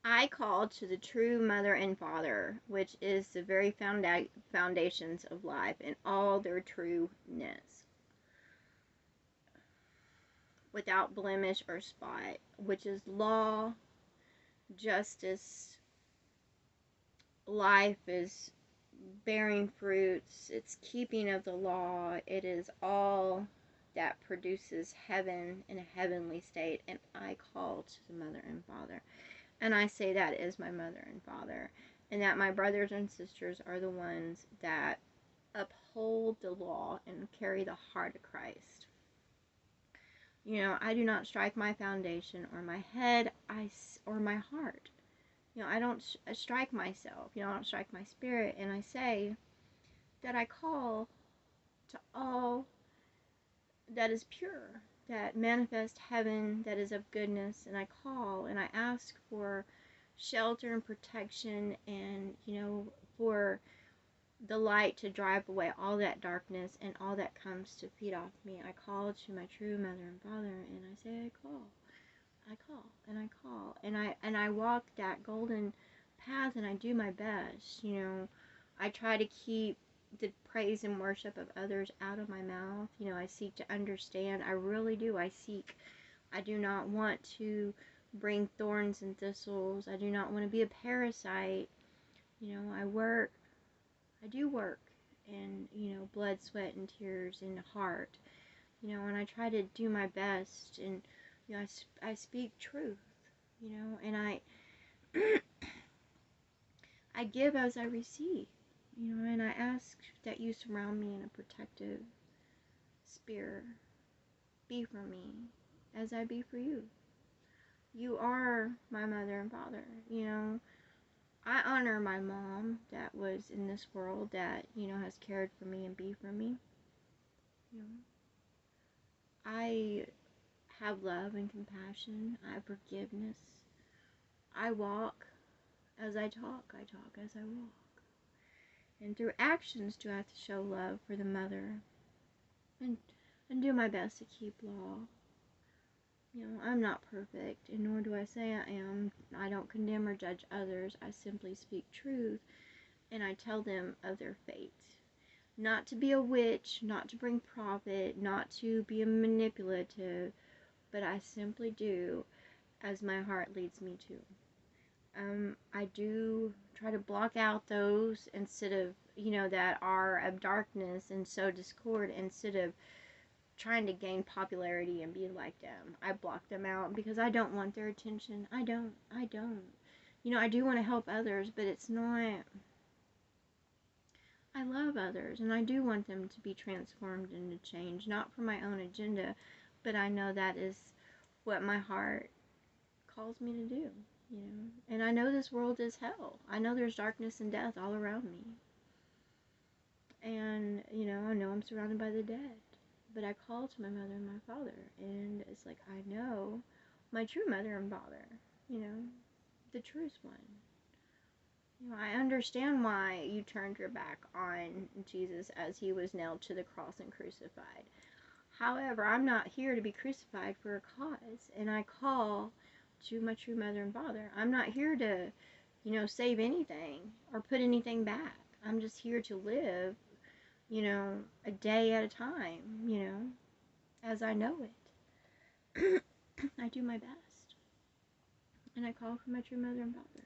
I call to the true mother and father, which is the very foundations of life in all their trueness, without blemish or spot, which is law, justice, life is bearing fruits, it's keeping of the law, it is all that produces heaven in a heavenly state, and I call to the mother and father. And I say that is my mother and father, and that my brothers and sisters are the ones that uphold the law and carry the heart of Christ. I do not strike my foundation or my head, or my heart. I don't strike myself. I don't strike my spirit. And I say that I call to all that is pure, that manifest heaven, that is of goodness. And I call and I ask for shelter and protection, and, for the light to drive away all that darkness and all that comes to feed off me. I call to my true mother and father, and I say, I call, and I call, and I walk that golden path, and I do my best. I try to keep the praise and worship of others out of my mouth. I seek to understand. I really do. I do not want to bring thorns and thistles. I do not want to be a parasite. I do work, and, blood, sweat, and tears in the heart, and I try to do my best, and, I speak truth, and I give as I receive, and I ask that you surround me in a protective spirit. Be for me as I be for you. You are my mother and father, I honor my mom that was in this world, that, has cared for me and be for me. I have love and compassion. I have forgiveness. I walk as I talk. I talk as I walk. And through actions do I have to show love for the mother, and do my best to keep law. I'm not perfect, and nor do I say I am. I don't condemn or judge others. I simply speak truth, and I tell them of their fate. Not to be a witch, not to bring profit, not to be a manipulative, but I simply do as my heart leads me to. I do try to block out those instead of, that are of darkness and sow discord, instead of trying to gain popularity and be like them. I block them out because I don't want their attention. I don't. I do want to help others, but it's not. I love others, and I do want them to be transformed and to change, not for my own agenda, but I know that is what my heart calls me to do, And I know this world is hell. I know there's darkness and death all around me. And, I know I'm surrounded by the dead. But I call to my mother and my father, and it's like I know my true mother and father, the truest one. I understand why you turned your back on Jesus as he was nailed to the cross and crucified. However, I'm not here to be crucified for a cause, and I call to my true mother and father. I'm not here to, save anything or put anything back. I'm just here to live, a day at a time, as I know it. I do my best. And I call for my true mother and father.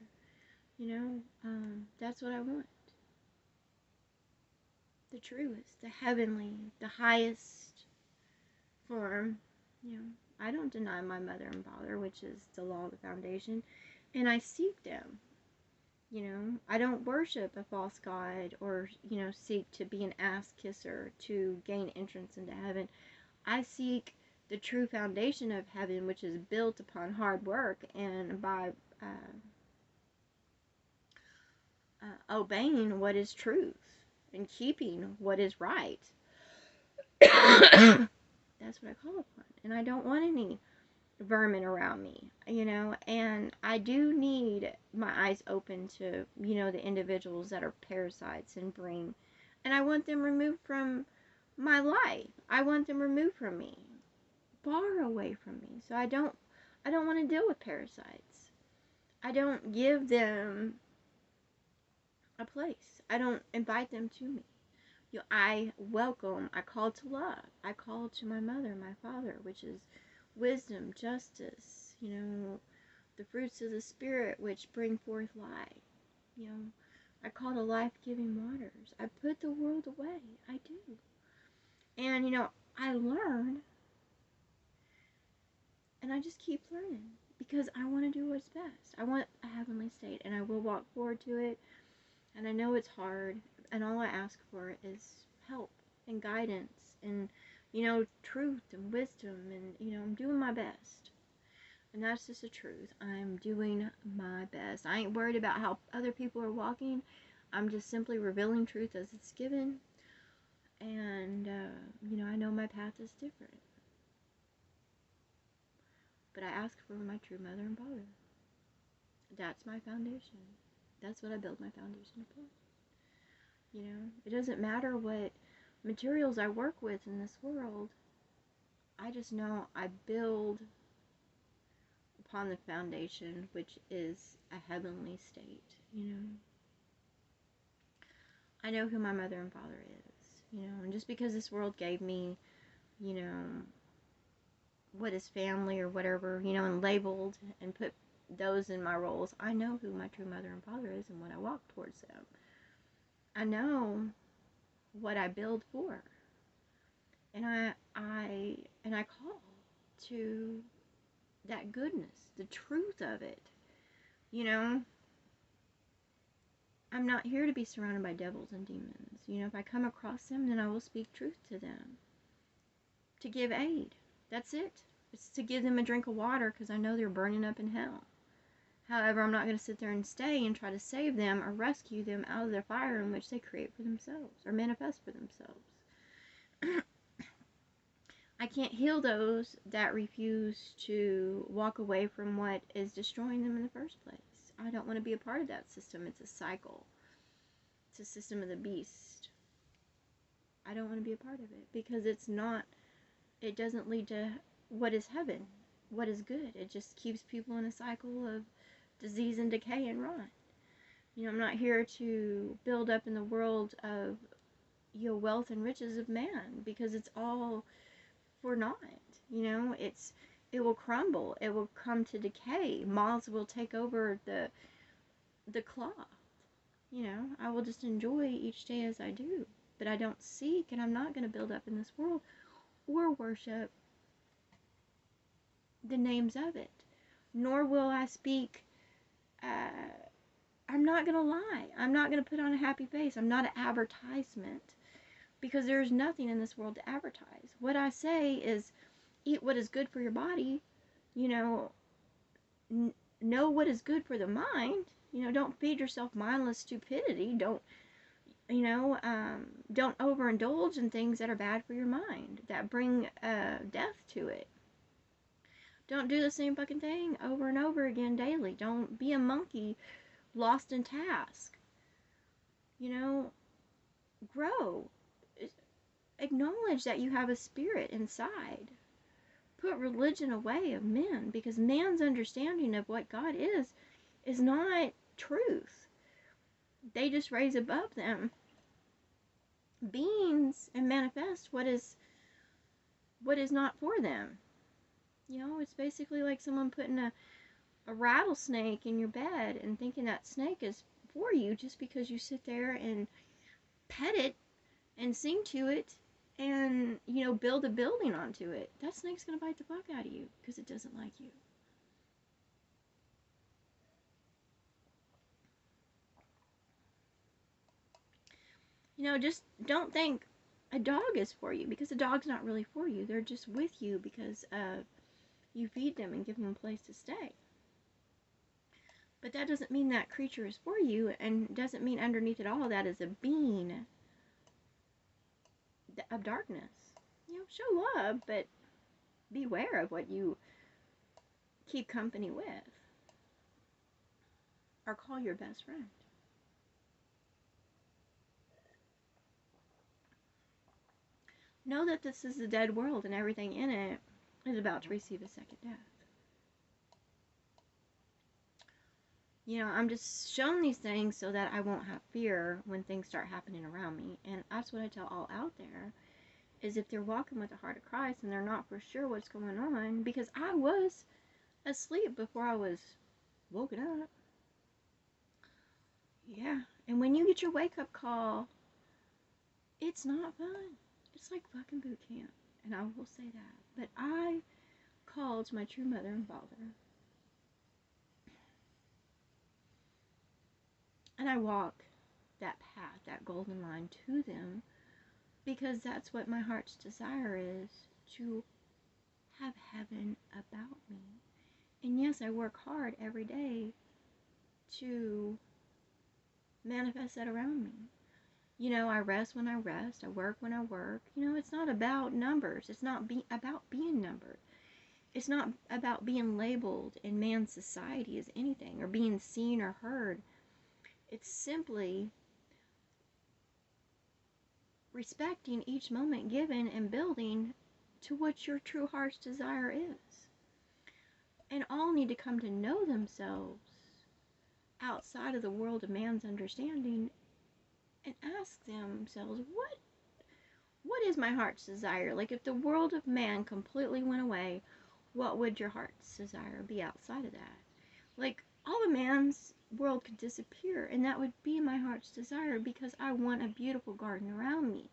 That's what I want. The truest, the heavenly, the highest form. I don't deny my mother and father, which is the law of the foundation, and I seek them. I don't worship a false god or, seek to be an ass kisser to gain entrance into heaven. I seek the true foundation of heaven, which is built upon hard work and by obeying what is truth and keeping what is right. That's what I call upon. And I don't want any vermin around me, and I do need my eyes open to, the individuals that are parasites and and I want them removed from my life. I want them removed from me, far away from me. So I don't want to deal with parasites. I don't give them a place. I don't invite them to me. I welcome, I call to love. I call to my mother, my father, which is wisdom, justice, the fruits of the Spirit which bring forth life. I call to life-giving waters. I put the world away. I do. And, I learn, and I just keep learning because I want to do what's best. I want a heavenly state, and I will walk forward to it. And I know it's hard, and all I ask for is help and guidance and, truth and wisdom, and, I'm doing my best. And that's just the truth. I'm doing my best. I ain't worried about how other people are walking. I'm just simply revealing truth as it's given. And, I know my path is different. But I ask for my true mother and father. That's my foundation. That's what I build my foundation upon. It doesn't matter what materials I work with in this world. I just know I build upon the foundation, which is a heavenly state. I know who my mother and father is, and just because this world gave me, what is family or whatever, and labeled and put those in my roles, I know who my true mother and father is, and when I walk towards them, I know what I build for, and I call to that goodness, the truth of it. I'm not here to be surrounded by devils and demons. If I come across them, then I will speak truth to them. To give aid. That's it. It's to give them a drink of water because I know they're burning up in hell. However, I'm not going to sit there and stay and try to save them or rescue them out of their fire in which they create for themselves or manifest for themselves. I can't heal those that refuse to walk away from what is destroying them in the first place. I don't want to be a part of that system. It's a cycle. It's a system of the beast. I don't want to be a part of it because it doesn't lead to what is heaven, what is good. It just keeps people in a cycle of disease and decay and rot. I'm not here to build up in the world of wealth and riches of man because it's all for naught. It will crumble. It will come to decay. Moths will take over the cloth. I will just enjoy each day as I do. But I don't seek, and I'm not going to build up in this world or worship the names of it. Nor will I speak, I'm not going to lie. I'm not going to put on a happy face. I'm not an advertisement. Because there's nothing in this world to advertise. What I say is, eat what is good for your body. Know what is good for the mind. Don't feed yourself mindless stupidity. Don't overindulge in things that are bad for your mind, that bring death to it. Don't do the same fucking thing over and over again daily. Don't be a monkey lost in task. Grow. Acknowledge that you have a spirit inside. Put religion away of men, because man's understanding of what God is not truth. They just raise above them beings and manifest what is not for them. It's basically like someone putting a rattlesnake in your bed and thinking that snake is for you just because you sit there and pet it and sing to it and, build a building onto it. That snake's going to bite the fuck out of you because it doesn't like you. Just don't think a dog is for you, because a dog's not really for you. They're just with you because you feed them and give them a place to stay. But that doesn't mean that creature is for you, and doesn't mean underneath it all that is a being of darkness. Show love, but beware of what you keep company with, or call your best friend. Know that this is a dead world, and everything in it is about to receive a second death. I'm just shown these things so that I won't have fear when things start happening around me. And that's what I tell all out there, is if they're walking with the heart of Christ and they're not for sure what's going on, because I was asleep before I was woken up. Yeah. And when you get your wake up call, it's not fun. It's like fucking boot camp. And I will say that. But I called my true mother and father. And I walk that path, that golden line to them, because that's what my heart's desire is, to have heaven about me. And yes, I work hard every day to manifest that around me. I rest when I rest, I work when I work. It's not about numbers. It's not about being numbered. It's not about being labeled in man's society as anything or being seen or heard. It's simply respecting each moment given and building to what your true heart's desire is. And all need to come to know themselves outside of the world of man's understanding and ask themselves, what is my heart's desire? Like, if the world of man completely went away, what would your heart's desire be outside of that? Like, all of man's world could disappear, and that would be my heart's desire, because I want a beautiful garden around me.